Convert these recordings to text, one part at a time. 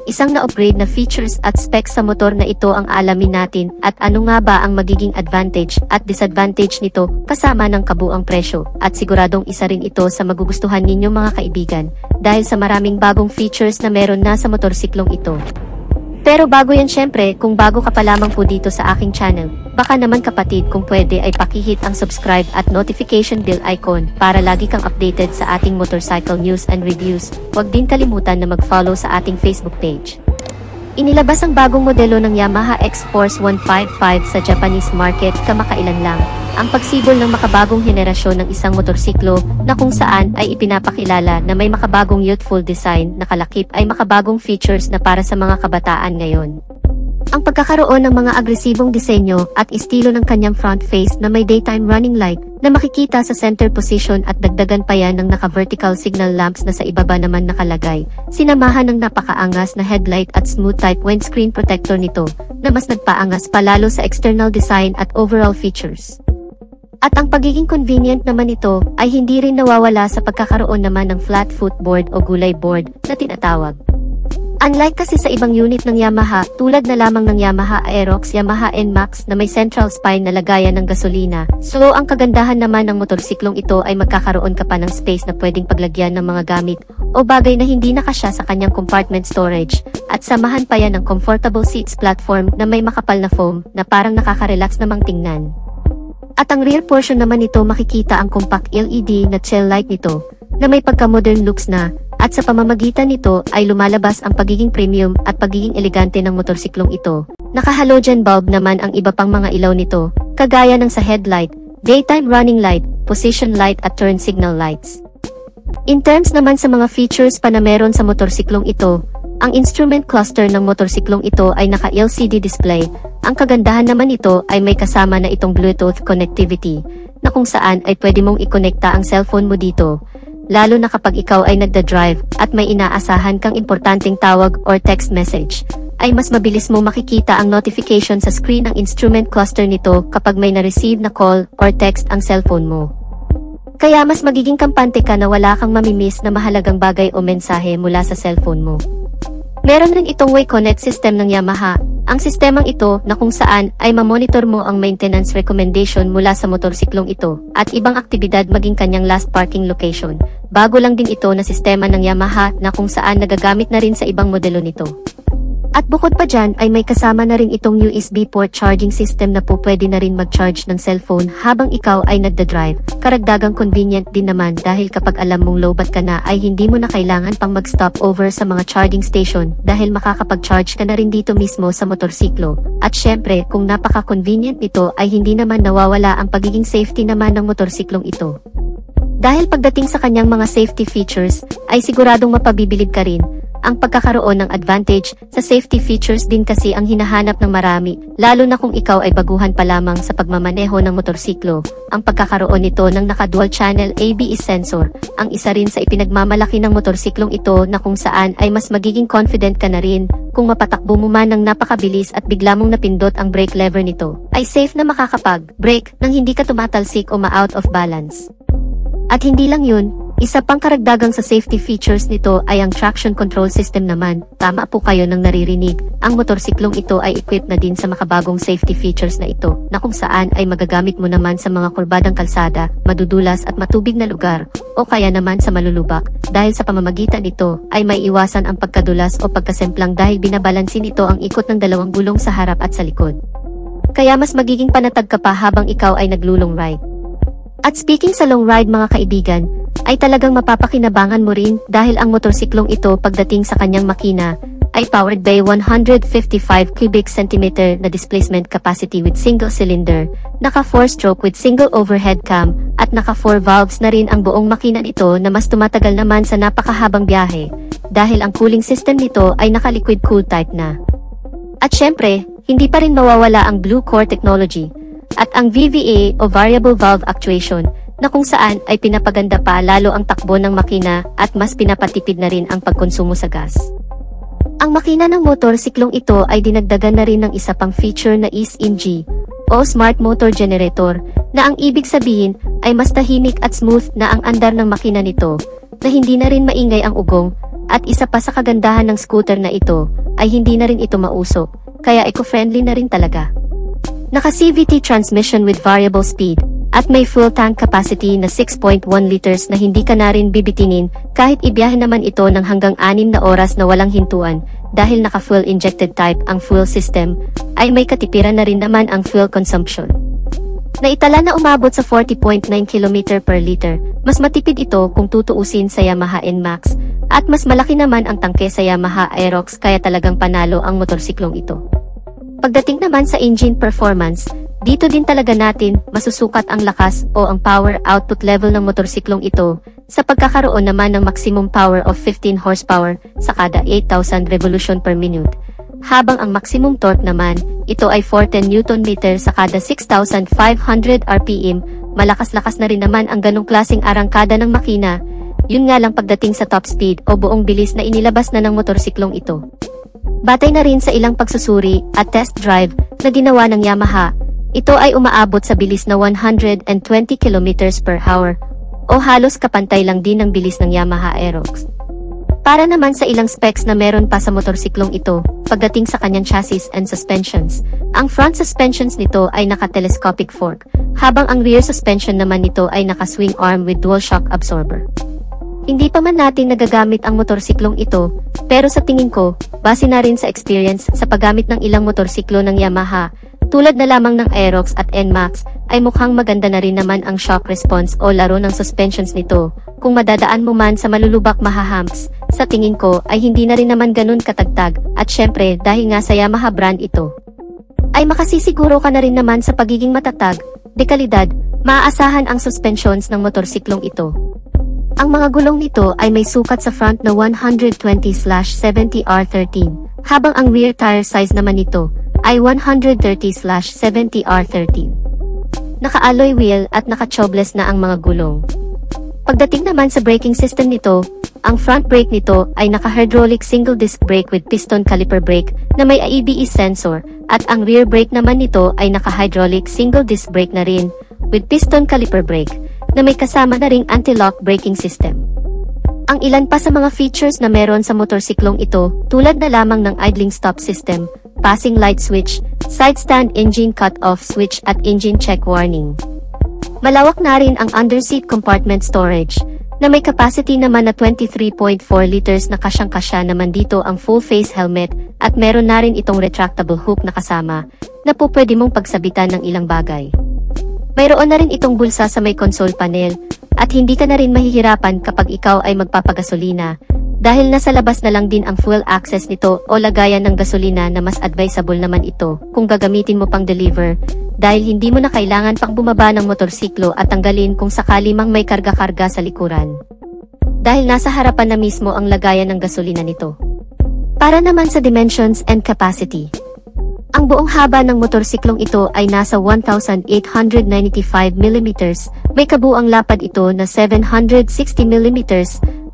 Isang na-upgrade na features at specs sa motor na ito ang alamin natin at ano nga ba ang magiging advantage at disadvantage nito kasama ng kabuang presyo at siguradong isa rin ito sa magugustuhan ninyong mga kaibigan dahil sa maraming bagong features na meron na sa motorsiklong ito. Pero bago yan syempre, kung bago ka pa lamang po dito sa aking channel, baka naman kapatid kung pwede ay pakihit ang subscribe at notification bell icon para lagi kang updated sa ating motorcycle news and reviews. Huwag din kalimutan na mag-follow sa ating Facebook page. Inilabas ang bagong modelo ng Yamaha X-Force 155 sa Japanese market kamakailan lang. Ang pagsibol ng makabagong henerasyon ng isang motorsiklo na kung saan ay ipinapakilala na may makabagong youthful design na kalakip ay makabagong features na para sa mga kabataan ngayon. Ang pagkakaroon ng mga agresibong disenyo at estilo ng kanyang front face na may daytime running light na makikita sa center position at dagdagan pa yan ng naka-vertical signal lamps na sa ibaba naman nakalagay, sinamahan ng napakaangas na headlight at smooth type windscreen protector nito na mas nagpaangas palalo sa external design at overall features. At ang pagiging convenient naman ito ay hindi rin nawawala sa pagkakaroon naman ng flat footboard o gulay board na tinatawag. Unlike kasi sa ibang unit ng Yamaha, tulad na lamang ng Yamaha Aerox, Yamaha NMAX na may central spine na lagayan ng gasolina, so ang kagandahan naman ng motorsiklong ito ay magkakaroon ka pa ng space na pwedeng paglagyan ng mga gamit o bagay na hindi nakasya sa kanyang compartment storage, at samahan pa yan ng comfortable seats platform na may makapal na foam na parang nakaka-relax namang tingnan. At ang rear portion naman nito makikita ang compact LED na tail light nito na may pagka-modern looks na, at sa pamamagitan nito ay lumalabas ang pagiging premium at pagiging elegante ng motorsiklong ito. Naka-halogen bulb naman ang iba pang mga ilaw nito, kagaya ng sa headlight, daytime running light, position light at turn signal lights. In terms naman sa mga features pa na meron sa motorsiklong ito, ang instrument cluster ng motorsiklong ito ay naka-LCD display. Ang kagandahan naman ito ay may kasama na itong Bluetooth connectivity, na kung saan ay pwede mong ikonekta ang cellphone mo dito, lalo na kapag ikaw ay nagda-drive at may inaasahan kang importanteng tawag or text message, ay mas mabilis mo makikita ang notification sa screen ng instrument cluster nito kapag may na-receive na call or text ang cellphone mo. Kaya mas magiging kampante ka na wala kang mamimiss na mahalagang bagay o mensahe mula sa cellphone mo. Meron rin itong Wayconnect system ng Yamaha. Ang sistemang ito na kung saan ay mamonitor mo ang maintenance recommendation mula sa motorsiklong ito at ibang aktibidad maging kanyang last parking location. Bago lang din ito na sistema ng Yamaha na kung saan nagagamit na rin sa ibang modelo nito. At bukod pa dyan ay may kasama na rin itong USB port charging system na po pwede na rin mag-charge ng cellphone habang ikaw ay nagda-drive. Karagdagang convenient din naman dahil kapag alam mong lowbat ka na ay hindi mo na kailangan pang mag-stop over sa mga charging station dahil makakapag-charge ka na rin dito mismo sa motorsiklo. At syempre kung napaka-convenient nito ay hindi naman nawawala ang pagiging safety naman ng motorsiklong ito. Dahil pagdating sa kanyang mga safety features ay siguradong mapabibilib ka rin. Ang pagkakaroon ng advantage sa safety features din kasi ang hinahanap ng marami, lalo na kung ikaw ay baguhan pa lamang sa pagmamaneho ng motorsiklo. Ang pagkakaroon nito ng naka-dual channel ABS sensor, ang isa rin sa ipinagmamalaki ng motorsiklong ito na kung saan ay mas magiging confident ka na rin kung mapatakbo mo man ng napakabilis at bigla mong napindot ang brake lever nito, ay safe na makakapag-brake nang hindi ka tumatalsik o ma-out of balance. At hindi lang yun, isa pang karagdagang sa safety features nito ay ang traction control system naman. Tama po kayo nang naririnig, ang motorsiklong ito ay equipped na din sa makabagong safety features na ito, na kung saan ay magagamit mo naman sa mga kurbadang kalsada, madudulas at matubig na lugar, o kaya naman sa malulubak, dahil sa pamamagitan nito ay may iwasan ang pagkadulas o pagkasemplang dahil binabalansin nito ang ikot ng dalawang gulong sa harap at sa likod. Kaya mas magiging panatag ka pa habang ikaw ay naglulong ride. At speaking sa long ride mga kaibigan, ay talagang mapapakinabangan mo rin dahil ang motorsiklong ito pagdating sa kanyang makina ay powered by 155 cubic centimeter na displacement capacity with single cylinder, naka 4-stroke with single overhead cam, at naka 4 valves na rin ang buong makina nito na mas tumatagal naman sa napakahabang biyahe dahil ang cooling system nito ay naka liquid cool type na. At syempre, hindi pa rin mawawala ang Blue Core technology at ang VVA o Variable Valve Actuation na kung saan ay pinapaganda pa lalo ang takbo ng makina at mas pinapatipid na rin ang pagkonsumo sa gas. Ang makina ng motorsiklong ito ay dinagdagan na rin ng isa pang feature na SMG o Smart Motor Generator na ang ibig sabihin ay mas tahimik at smooth na ang andar ng makina nito na hindi na rin maingay ang ugong At isa pa sa kagandahan ng scooter na ito, ay hindi na rin ito mausok, kaya eco-friendly na rin talaga. Naka-CVT transmission with variable speed, at may full tank capacity na 6.1 liters na hindi ka na rin bibitinin kahit ibiyahe naman ito ng hanggang 6 na oras na walang hintuan. Dahil naka-fuel injected type ang fuel system, ay may katipiran na rin naman ang fuel consumption. Naitala na umabot sa 40.9 km per liter, mas matipid ito kung tutuusin sa Yamaha NMAX, at mas malaki naman ang tangke sa Yamaha Aerox kaya talagang panalo ang motorsiklong ito. Pagdating naman sa engine performance, dito din talaga natin masusukat ang lakas o ang power output level ng motorsiklong ito sa pagkakaroon naman ng maximum power of 15 horsepower sa kada 8,000 revolution per minute. Habang ang maximum torque naman, ito ay 410 Nm sa kada 6,500 RPM, malakas-lakas na rin naman ang ganong klaseng arangkada ng makina. Yun nga lang pagdating sa top speed o buong bilis na inilabas na ng motorsiklong ito. Batay na rin sa ilang pagsusuri at test drive na ginawa ng Yamaha, ito ay umaabot sa bilis na 120 km per hour o halos kapantay lang din ng bilis ng Yamaha Aerox. Para naman sa ilang specs na meron pa sa motorsiklong ito, pagdating sa kanyang chassis and suspensions, ang front suspensions nito ay naka-telescopic fork, habang ang rear suspension naman nito ay naka-swing arm with dual shock absorber. Hindi pa man natin nagagamit ang motorsiklong ito, pero sa tingin ko, base na rin sa experience sa paggamit ng ilang motorsiklo ng Yamaha, tulad na lamang ng Aerox at NMAX, ay mukhang maganda na rin naman ang shock response o laro ng suspensions nito. Kung madadaan mo man sa malulubak mahahumps, sa tingin ko ay hindi na rin naman ganun katagtag, at syempre dahil nga sa Yamaha brand ito, ay makasisiguro ka na rin naman sa pagiging matatag, dekalidad, maaasahan ang suspensions ng motorsiklong ito. Ang mga gulong nito ay may sukat sa front na 120/70R13, habang ang rear tire size naman nito ay 130/70R13. Naka-alloy wheel at naka-tubeless na ang mga gulong. Pagdating naman sa braking system nito, ang front brake nito ay naka-hydraulic single disc brake with piston caliper brake na may ABS sensor, at ang rear brake naman nito ay naka-hydraulic single disc brake na rin with piston caliper brake na may kasama na ring anti-lock braking system. Ang ilan pa sa mga features na meron sa motorsiklong ito, tulad na lamang ng idling stop system, passing light switch, side stand engine cut-off switch at engine check warning. Malawak na rin ang underseat compartment storage, na may capacity naman na 23.4 liters na kasyang-kasya naman dito ang full face helmet, at meron na rin itong retractable hook na kasama, na po pwede mong pagsabitan ng ilang bagay. Mayroon na rin itong bulsa sa may console panel, at hindi ka na rin mahihirapan kapag ikaw ay magpapagasolina, dahil nasa labas na lang din ang fuel access nito o lagayan ng gasolina na mas advisable naman ito kung gagamitin mo pang deliver, dahil hindi mo na kailangan pang bumaba ng motorsiklo at tanggalin kung sakali mang may karga-karga sa likuran. Dahil nasa harapan na mismo ang lagayan ng gasolina nito. Para naman sa dimensions and capacity, ang buong haba ng motorsiklong ito ay nasa 1,895 mm, may kabuang lapad ito na 760 mm,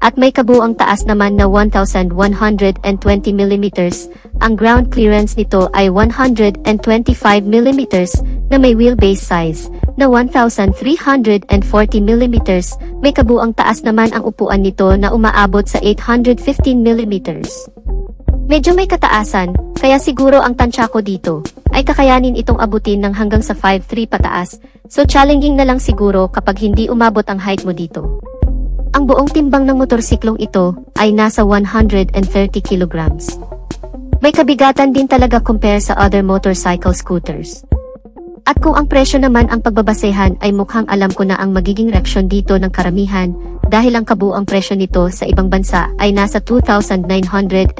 at may kabuang taas naman na 1,120 mm. Ang ground clearance nito ay 125 mm na may wheelbase size na 1,340 mm, may kabuang taas naman ang upuan nito na umaabot sa 815 mm. Medyo may kataasan, kaya siguro ang tansya ko dito ay kakayanin itong abutin ng hanggang sa 5'3" pataas, so challenging na lang siguro kapag hindi umabot ang height mo dito. Ang buong timbang ng motorsiklong ito ay nasa 130 kilograms. May kabigatan din talaga compare sa other motorcycle scooters. At kung ang presyo naman ang pagbabasehan ay mukhang alam ko na ang magiging reaksyon dito ng karamihan, dahil ang kabuang presyo nito sa ibang bansa ay nasa $2,930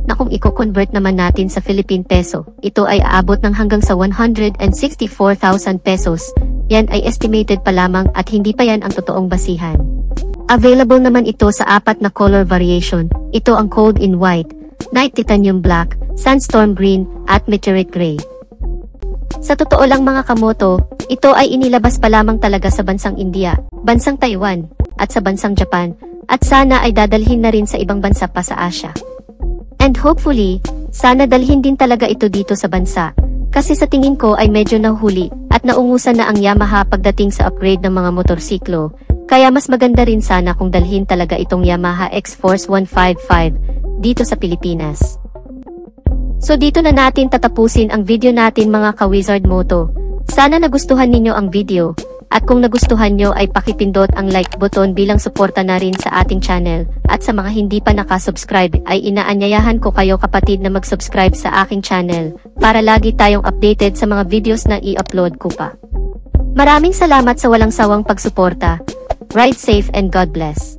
na kung i-convert naman natin sa Philippine peso, ito ay aabot ng hanggang sa 164,000 pesos. Yan ay estimated pa lamang at hindi pa yan ang totoong basihan. Available naman ito sa 4 na color variation. Ito ang Cold in White, Night Titanium Black, Sandstorm Green, at Meteorite Gray. Sa totoo lang mga kamoto, ito ay inilabas pa lamang talaga sa bansang India, bansang Taiwan, at sa bansang Japan, at sana ay dadalhin na rin sa ibang bansa pa sa Asia. And hopefully, sana dalhin din talaga ito dito sa bansa, kasi sa tingin ko ay medyo nahuli, at naungusan na ang Yamaha pagdating sa upgrade ng mga motorsiklo, Kaya mas maganda rin sana kung dalhin talaga itong Yamaha X-Force 155 dito sa Pilipinas. So dito na natin tatapusin ang video natin mga ka-Wizard Moto. Sana nagustuhan ninyo ang video. At kung nagustuhan nyo ay pakipindot ang like button bilang suporta na rin sa ating channel. At sa mga hindi pa nakasubscribe ay inaanyayahan ko kayo kapatid na mag-subscribe sa aking channel para lagi tayong updated sa mga videos na i-upload ko pa. Maraming salamat sa walang sawang pagsuporta. Ride safe and God bless.